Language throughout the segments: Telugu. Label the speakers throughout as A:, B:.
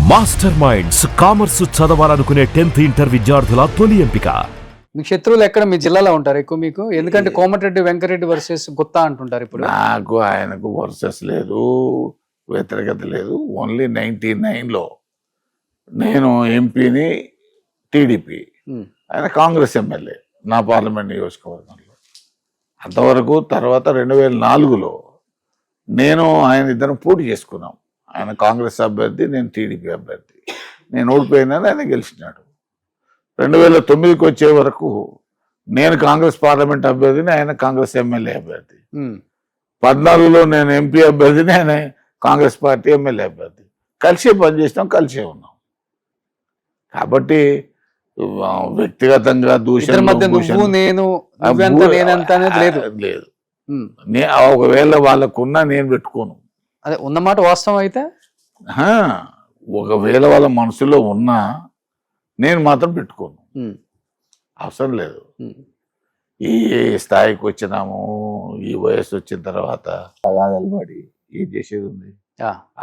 A: మాస్టర్ మైండ్స్ కామర్స్ చదవాలనుకునే 10th ఇంటర్ విద్యార్థుల తొలి ఎంపిక.
B: మీ శత్రువులు ఎక్కడ మీ జిల్లాలో ఉంటారు ఎక్కువ మీకు? ఎందుకంటే కోమటిరెడ్డి వెంకరెడ్డి వర్సెస్ గుత్తా అంటుంటారు ఇప్పుడు.
C: నాకు ఆయనకు వర్సెస్ లేదు, వ్యతిరేకత లేదు. ఓన్లీ 99లో నేను ఎంపీని, టీడీపీ, ఆయన కాంగ్రెస్ ఎమ్మెల్యే నా పార్లమెంట్ నియోజకవర్గంలో. అంతవరకు తర్వాత 2004లో నేను ఆయన ఇద్దరం పోటీ చేసుకున్నాం. ఆయన కాంగ్రెస్ అభ్యర్థి, నేను టీడీపీ అభ్యర్థి. నేను ఓడిపోయినాను, ఆయన గెలిచినాడు. 2009కి వచ్చే వరకు నేను కాంగ్రెస్ పార్లమెంట్ అభ్యర్థిని, ఆయన కాంగ్రెస్ ఎమ్మెల్యే అభ్యర్థి. 14లో నేను ఎంపీ అభ్యర్థిని, ఆయన కాంగ్రెస్ పార్టీ ఎమ్మెల్యే అభ్యర్థి. కలిసే పనిచేసినాం, కలిసే ఉన్నాం. కాబట్టి వ్యక్తిగతంగా లేదు. ఒకవేళ వాళ్ళకున్నా నేను పెట్టుకోను.
B: అదే ఉన్నమాట వాస్తవం. అయితే
C: ఒకవేళ వాళ్ళ మనసులో ఉన్నా నేను మాత్రం పెట్టుకోను, అవసరం లేదు. ఈ స్థాయికి వచ్చినాము, ఈ వయసు వచ్చిన తర్వాత తగాదాలు పడి ఏం చేసేది ఉంది?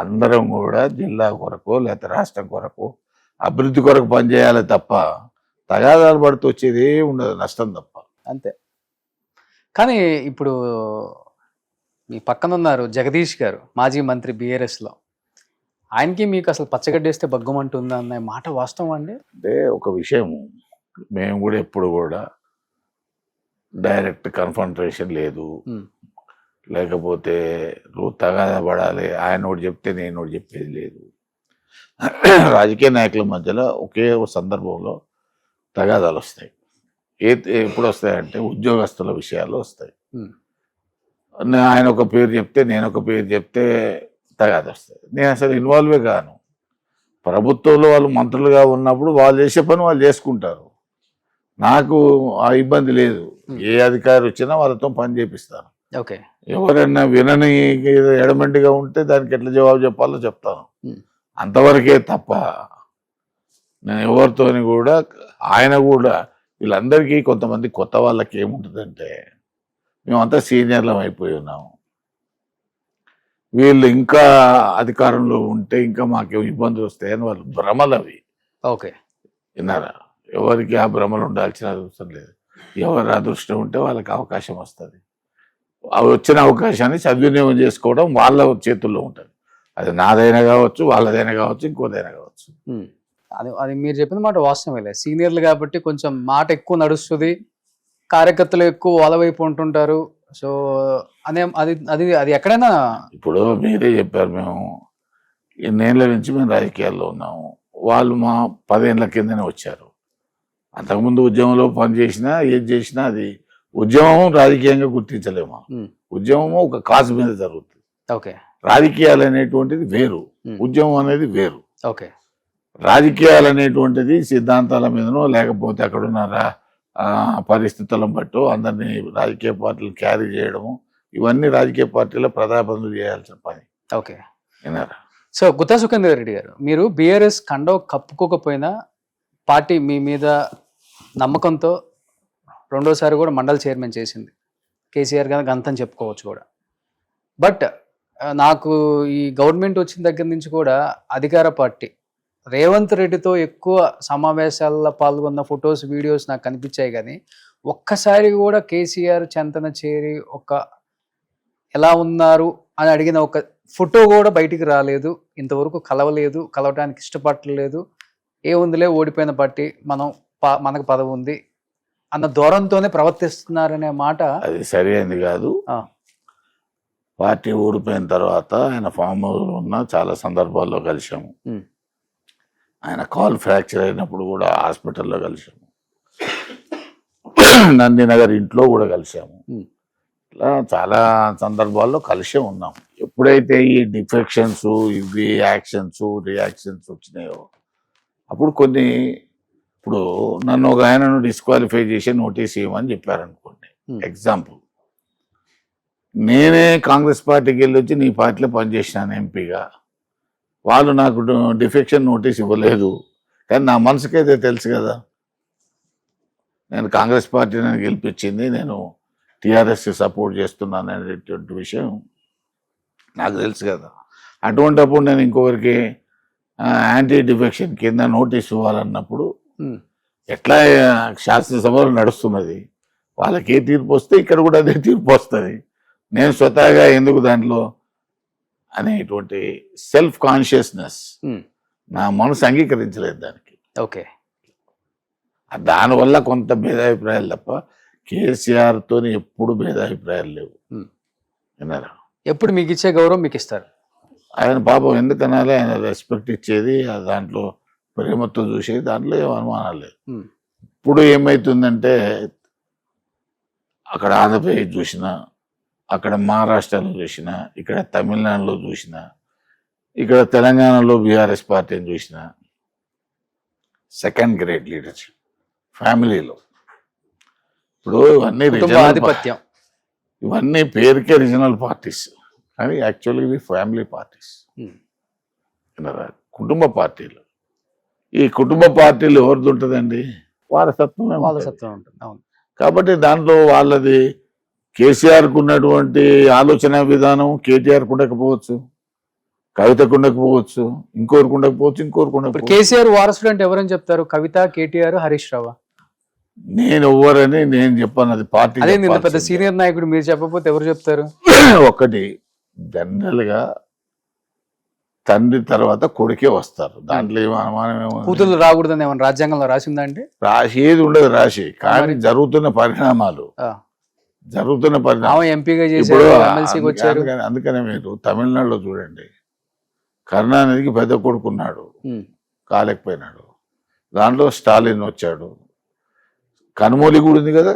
C: అందరం కూడా జిల్లా కొరకు లేకపోతే రాష్ట్రం కొరకు, అభివృద్ధి కొరకు పనిచేయాలి తప్ప తగాదాలు పడుతూ వచ్చేది ఉండదు, నష్టం తప్ప.
B: అంతే. కానీ ఇప్పుడు మీ పక్కన ఉన్నారు జగదీష్ గారు, మాజీ మంత్రి బీఆర్ఎస్లో. ఆయనకి మీకు అసలు పచ్చగడ్డేస్తే బగ్గమంటుందా అన్న మాట వాస్తవం అండి?
C: అంటే ఒక విషయం, మేము కూడా ఎప్పుడు కూడా డైరెక్ట్ కన్ఫంట్రేషన్ లేదు, లేకపోతే తగాదా పడాలి, ఆయన ఒకటి చెప్తే నేను ఒకటి చెప్పేది లేదు. రాజకీయ నాయకుల మధ్యలో ఒకే సందర్భంలో తగాదాలు వస్తాయి. ఎప్పుడు వస్తాయంటే ఉద్యోగస్తుల విషయాల్లో వస్తాయి. ఆయన ఒక పేరు చెప్తే నేను ఒక పేరు చెప్తే తగాదా వస్తాయి. నేను అసలు ఇన్వాల్వే కాను. ప్రభుత్వంలో వాళ్ళు మంత్రులుగా ఉన్నప్పుడు వాళ్ళు చేసే పని వాళ్ళు చేసుకుంటారు, నాకు ఆ ఇబ్బంది లేదు. ఏ అధికారి వచ్చినా వాళ్ళతో పని చేపిస్తాను.
B: ఓకే.
C: ఎవరైనా వినని ఎడమెంట్గా ఉంటే దానికి ఎట్లా జవాబు చెప్పాలో చెప్తాను, అంతవరకే తప్ప నేను ఎవరితోని కూడా. ఆయన కూడా వీళ్ళందరికీ కొంతమంది కొత్త వాళ్ళకి ఏముంటుందంటే, మేమంతా సీనియర్లం అయిపోయి ఉన్నాము, వీళ్ళు ఇంకా అధికారంలో ఉంటే ఇంకా మాకేం ఇబ్బందులు వస్తాయని వాళ్ళు భ్రమలు అవి.
B: ఓకే,
C: విన్నారా? ఎవరికి ఆ భ్రమలు ఉండాల్సిన అవసరం లేదు. ఎవరి అదృష్టం ఉంటే వాళ్ళకి అవకాశం వస్తుంది. అవి వచ్చిన అవకాశాన్ని సద్వినియోగం చేసుకోవడం వాళ్ళ చేతుల్లో ఉంటుంది. అది నాదైనా కావచ్చు, వాళ్ళదైనా కావచ్చు, ఇంకోదైనా కావచ్చు.
B: అది మీరు చెప్పిన మాట వాస్తవమే. సీనియర్లు కాబట్టి కొంచెం మాట ఎక్కువ నడుస్తుంది, కార్యకర్తలు ఎక్కువ వాళ్ళ వైపు ఉంటుంటారు. సో అదే అది అది అది ఎక్కడైనా.
C: ఇప్పుడు మీరే చెప్పారు, మేము ఎన్నేళ్ల నుంచి మేము రాజకీయాల్లో ఉన్నాము, వాళ్ళు మా 10 ఏళ్ల కిందనే వచ్చారు. అంతకుముందు ఉద్యమంలో పనిచేసినా ఏది చేసినా అది ఉద్యమం రాజకీయంగా గుర్తించలేము. ఉద్యమము ఒక కాజు మీద జరుగుతుంది.
B: ఓకే.
C: రాజకీయాలు అనేటువంటిది వేరు, ఉద్యమం అనేది వేరు.
B: ఓకే.
C: రాజకీయాలు అనేటువంటిది సిద్ధాంతాల మీదనో లేకపోతే అక్కడున్న పరిస్థితులను బట్టో అందరినీ రాజకీయ పార్టీలు క్యారీ చేయడము, ఇవన్నీ రాజకీయ పార్టీల ప్రధాన చేయాల్సిన పని.
B: ఓకే.
C: విన్నారా?
B: సో గుత్తా సుఖేందర్ రెడ్డి గారు, మీరు బీఆర్ఎస్ కండవ కప్పుకోకపోయినా పార్టీ మీ మీద నమ్మకంతో రెండోసారి కూడా మండల్ చైర్మన్ చేసింది. కేసీఆర్ గారు గంతని చెప్పుకోవచ్చు కూడా. బట్ నాకు ఈ గవర్నమెంట్ వచ్చిన దగ్గర నుంచి కూడా అధికార పార్టీ రేవంత్ రెడ్డితో ఎక్కువ సమావేశాల్లో పాల్గొన్న ఫొటోస్, వీడియోస్ నాకు కనిపించాయి. కానీ ఒక్కసారి కూడా కేసీఆర్ చెంతన చేరి ఎలా ఉన్నారు అని అడిగిన ఒక ఫోటో కూడా బయటికి రాలేదు. ఇంతవరకు కలవలేదు, కలవటానికి ఇష్టపడలేదు. ఏముందిలే, ఓడిపోయిన పార్టీ, మనకు పదవి ఉంది అన్న దూరంతోనే ప్రవర్తిస్తున్నారనే మాట
C: అది సరైనది కాదు. పార్టీ ఓడిపోయిన తర్వాత ఆయన ఫామ్ హౌస్లో ఉన్న చాలా సందర్భాల్లో కలిసాము. ఆయన కాల్ ఫ్రాక్చర్ అయినప్పుడు కూడా హాస్పిటల్లో కలిసాము, నందినగర్ ఇంట్లో కూడా కలిసాము. ఇట్లా చాలా సందర్భాల్లో కలిసే ఉన్నాం. ఎప్పుడైతే ఈ డిఫెక్షన్స్, ఇవి యాక్షన్స్, రియాక్షన్స్ వచ్చినాయో అప్పుడు ఇప్పుడు నన్ను ఒక ఆయనను డిస్క్వాలిఫై చేసి నోటీస్ ఇవ్వమని చెప్పారనుకోండి, ఎగ్జాంపుల్. నేనే కాంగ్రెస్ పార్టీకి వెళ్ళి వచ్చి నీ పార్టీలో పనిచేసినాను ఎంపీగా, వాళ్ళు నాకు డిఫెక్షన్ నోటీస్ ఇవ్వలేదు. కానీ నా మనసుకైతే తెలుసు కదా, నేను కాంగ్రెస్ పార్టీ నన్ను గెలిపించింది, నేను టీఆర్ఎస్కి సపోర్ట్ చేస్తున్నాను అనేటువంటి విషయం నాకు తెలుసు కదా. అటువంటిప్పుడు నేను ఇంకొకరికి యాంటీ డిఫెక్షన్ కింద నోటీస్ ఇవ్వాలన్నప్పుడు
B: ఉమ్,
C: ఎట్లా శాసనసభలో నడుస్తున్నది, వాళ్ళకి ఏ తీర్పు వస్తే ఇక్కడ కూడా అదే తీర్పు వస్తుంది, నేను స్వతహాగా ఎందుకు దాంట్లో అనేటువంటి సెల్ఫ్ కాన్షియస్నెస్
B: ఉమ్,
C: నా మనసు అంగీకరించలేదు దానికి.
B: ఓకే.
C: దానివల్ల కొంత భేదాభిప్రాయాలు తప్ప కేసీఆర్తో ఎప్పుడు భేదాభిప్రాయాలు లేవు.
B: ఉమ్.
C: విన్నారా?
B: ఎప్పుడు మీకు ఇచ్చే గౌరవం మీకు ఇస్తారు.
C: ఆయన పాపం ఎందుకనాలి, ఆయన రెస్పెక్ట్ ఇచ్చేది, దాంట్లో ప్రేమతో చూసేది, దాంట్లో ఏం అనుమానాలు లేదు.
B: ఉమ్,
C: ఇప్పుడు ఏమవుతుందంటే అక్కడ ఆంధ్రప్రదేశ్ చూసినా, అక్కడ మహారాష్ట్రలో చూసినా, ఇక్కడ తమిళనాడులో చూసినా, ఇక్కడ తెలంగాణలో బీఆర్ఎస్ పార్టీని చూసినా సెకండ్ గ్రేడ్ లీడర్షిప్ ఫ్యామిలీలో. ఇప్పుడు ఇవన్నీ
B: కుటుంబ
C: రీజనల్
B: ఆధిపత్యం.
C: ఇవన్నీ పేరుకే రీజనల్ పార్టీస్ కానీ యాక్చువల్లీ ఇవి ఫ్యామిలీ పార్టీస్.
B: ఉమ్,
C: విన్నారా? కుటుంబ పార్టీలు. ఈ కుటుంబ పార్టీలు ఎవరిది ఉంటుందండి? వారసత్వమే
B: వాళ్ళ
C: ఉంటుంది.
B: సత్వం ఉంటుంది. అవును.
C: కాబట్టి దాంట్లో వాళ్ళది కేసీఆర్కు ఉన్నటువంటి ఆలోచన విధానం కేటీఆర్కు ఉండకపోవచ్చు, కవితకు ఉండకపోవచ్చు, ఇంకోరికి ఉండకపోవచ్చు, ఇంకోరికి
B: ఇప్పుడు
C: ఉండకపోవచ్చు.
B: కేసీఆర్ వారసుడు అంటే ఎవరని చెప్తారు? కవిత, కేటీఆర్, హరీష్ రావా?
C: నేను ఎవ్వరని నేను చెప్పాను, అది పార్టీ
B: అదే ఇంత పెద్ద
C: చెప్పాల్సిందే.
B: సీనియర్ నాయకుడు మీరు చెప్పకపోతే ఎవరు చెప్తారు?
C: ఒకటి జనరల్ గా తండ్రి తర్వాత కొడుకే వస్తారు, దాంట్లో ఏమో అనుమానం ఏమో.
B: కూతుళ్ళు రాకూడదని ఏమన్నా రాజ్యాంగంలో రాసిందా అండి?
C: రాశి ఏది ఉండదు, రాశి కానీ జరుగుతున్న పరిణామాలు
B: ఆ,
C: జరుగుతున్న పరిణామాలు.
B: ఆమె ఎంపీగా
C: ఇప్పుడు
B: చేశారు, ఎమ్మెల్సీకి వచ్చారు.
C: అందుకనే మీరు తమిళనాడులో చూడండి, కరుణానిధికి పెద్ద కొడుకున్నాడు,
B: ఉమ్,
C: కాలేకపోయినాడు, దాంట్లో స్టాలిన్ వచ్చాడు, కనుమూలి కూడా ఉంది కదా,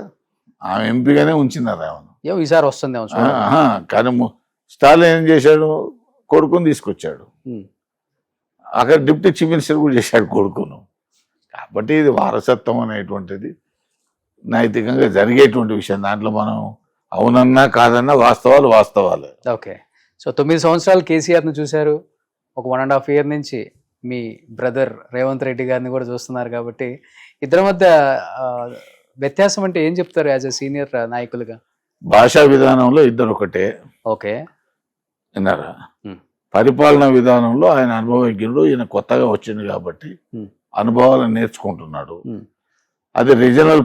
C: ఆమె ఎంపీగానే ఉంచినారు ఆమెను.
B: ఏమో ఈసారి వస్తుంది ఏమో చూడాలి.
C: కానీ స్టాలిన్ ఏం చేశాడు, కొడుకుని తీసుకొచ్చాడు,
B: ఉమ్,
C: అక్కడ డిప్యూటీ చీఫ్ మినిస్టర్ కూడా చేశాడు కొడుకును. కాబట్టి ఇది వారసత్వం అనేటువంటిది నైతికంగా జరిగేటువంటి విషయం, దాంట్లో మనం అవునన్నా కాదన్నా వాస్తవాలు వాస్తవాలే.
B: ఓకే. సో 9 సంవత్సరాలు కేసీఆర్ని చూశారు, ఒక 1.5 year నుంచి మీ బ్రదర్ రేవంత్ రెడ్డి గారిని కూడా చూస్తున్నారు. కాబట్టి ఇద్దరి మధ్య వ్యత్యాసం అంటే ఏం చెప్తారు యాజ్ ఎ సీనియర్ నాయకులుగా?
C: భాషా విధానంలో ఇద్దరు ఒకటే.
B: ఓకే.
C: విన్నారా?
B: ఉమ్,
C: పరిపాలనా విధానంలో ఆయన అనుభవజ్ఞుడు, ఈయన కొత్తగా వచ్చింది కాబట్టి
B: ఉమ్,
C: అనుభవాలను నేర్చుకుంటున్నాడు.
B: ఉమ్,
C: అది రీజనల్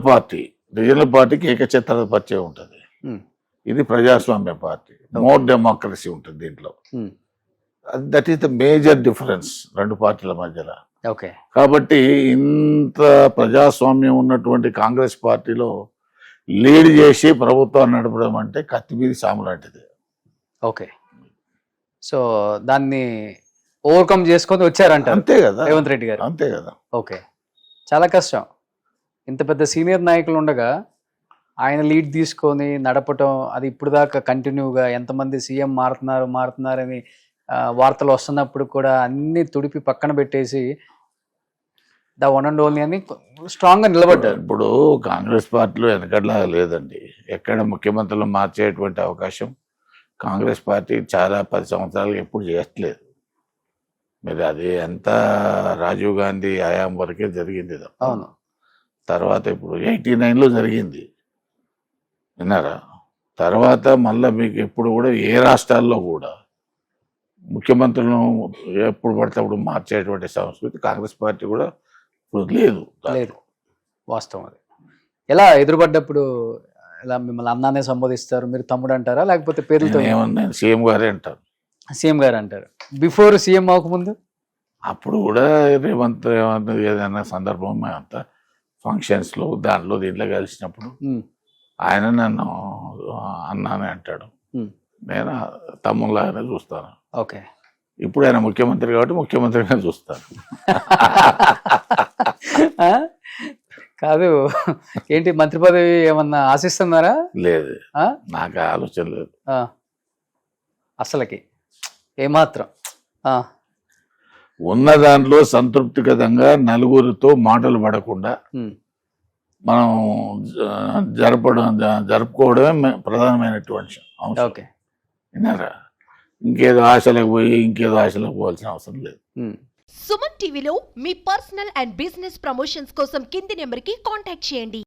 C: పార్టీకి ఏకఛత్రాధిపత్యం ఉంటుంది,
B: ఉమ్,
C: ఇది ప్రజాస్వామ్య పార్టీ, మోర్ డెమోక్రసీ ఉంటుంది దీంట్లో.
B: Um,
C: that is the major difference రెండు పార్టీల మధ్యలో.
B: ఓకే.
C: కాబట్టి ఇంత ప్రజాస్వామ్యం ఉన్నటువంటి కాంగ్రెస్ పార్టీలో లీడ్ చేసి ప్రభుత్వాన్ని నడపడం అంటే కత్తిమీది సాము లాంటిది.
B: ఓకే. సో దాన్ని ఓవర్కమ్ చేసుకొని వచ్చారంటారు
C: అంతే కదా,
B: రేవంత్ రెడ్డి గారు.
C: అంతే కదా.
B: ఓకే. చాలా కష్టం, ఇంత పెద్ద సీనియర్ నాయకులు ఉండగా ఆయన లీడ్ తీసుకొని నడపటం, అది ఇప్పుడు దాకా కంటిన్యూగా ఎంతమంది సీఎం మారుతున్నారని వార్తలు వస్తున్నప్పుడు కూడా అన్ని తుడిపి పక్కన పెట్టేసి ద వన్ అండ్ ఓన్లీ అని స్ట్రాంగ్గా నిలబడ్డారు.
C: ఇప్పుడు కాంగ్రెస్ పార్టీలో వెనకట్లాగా లేదండి, ఎక్కడ ముఖ్యమంత్రులు మార్చేటువంటి అవకాశం కాంగ్రెస్ పార్టీ చాలా 10 సంవత్సరాలుగా ఎప్పుడు చేయట్లేదు. మీరు అది అంతా రాజీవ్ గాంధీ హయాం వరకే జరిగింది తప్ప.
B: అవును.
C: తర్వాత ఇప్పుడు 89లో జరిగింది, విన్నారా? తర్వాత మళ్ళీ మీకు ఎప్పుడు కూడా ఏ రాష్ట్రాల్లో కూడా ముఖ్యమంత్రులను ఎప్పుడు పడితే అప్పుడు మార్చేటువంటి సంస్కృతి కాంగ్రెస్ పార్టీ కూడా ఇప్పుడు లేదు.
B: వాస్తవం అది. ఎలా ఎదురుపడ్డప్పుడు ఎలా మిమ్మల్ని అన్నానే సంబోధిస్తారు, మీరు తమ్ముడు అంటారా లేకపోతే పేర్లతో?
C: ఏమన్నా సీఎం గారే అంటారు,
B: సీఎం గారు అంటారు. బిఫోర్ సీఎం అవ్వకముందు
C: అప్పుడు కూడా రేవంత్ ఏదైనా సందర్భం అంతా ఫంక్షన్స్లో దాంట్లో దీంట్లో కలిసినప్పుడు ఆయన నన్ను అన్నానే అంటాడు, నేను తమ్ముళ్ళగానే చూస్తాను.
B: ఓకే.
C: ఇప్పుడు ఆయన ముఖ్యమంత్రి కాబట్టి ముఖ్యమంత్రిగా చూస్తాను.
B: కాదు, ఏంటి మంత్రి పదవి ఏమన్నా ఆశిస్తున్నారా?
C: లేదు, నాకు ఆలోచన లేదు
B: అసలుకి ఏమాత్రం.
C: ఉన్న దాంట్లో సంతృప్తికరంగా నలుగురితో మాటలు పడకుండా మనం జరుపుకోవడమే ప్రధానమైనటువంటి అంశం.
B: ఓకే.
C: విన్నారా? ఇంకేదో ఆశలకు పోవాల్సిన అవసరం లేదు.
D: సుమన్ టీవీలో మీ పర్సనల్ అండ్ బిజినెస్ ప్రమోషన్స్ కోసం కింది నెంబర్కి కాంటాక్ట్ చేయండి.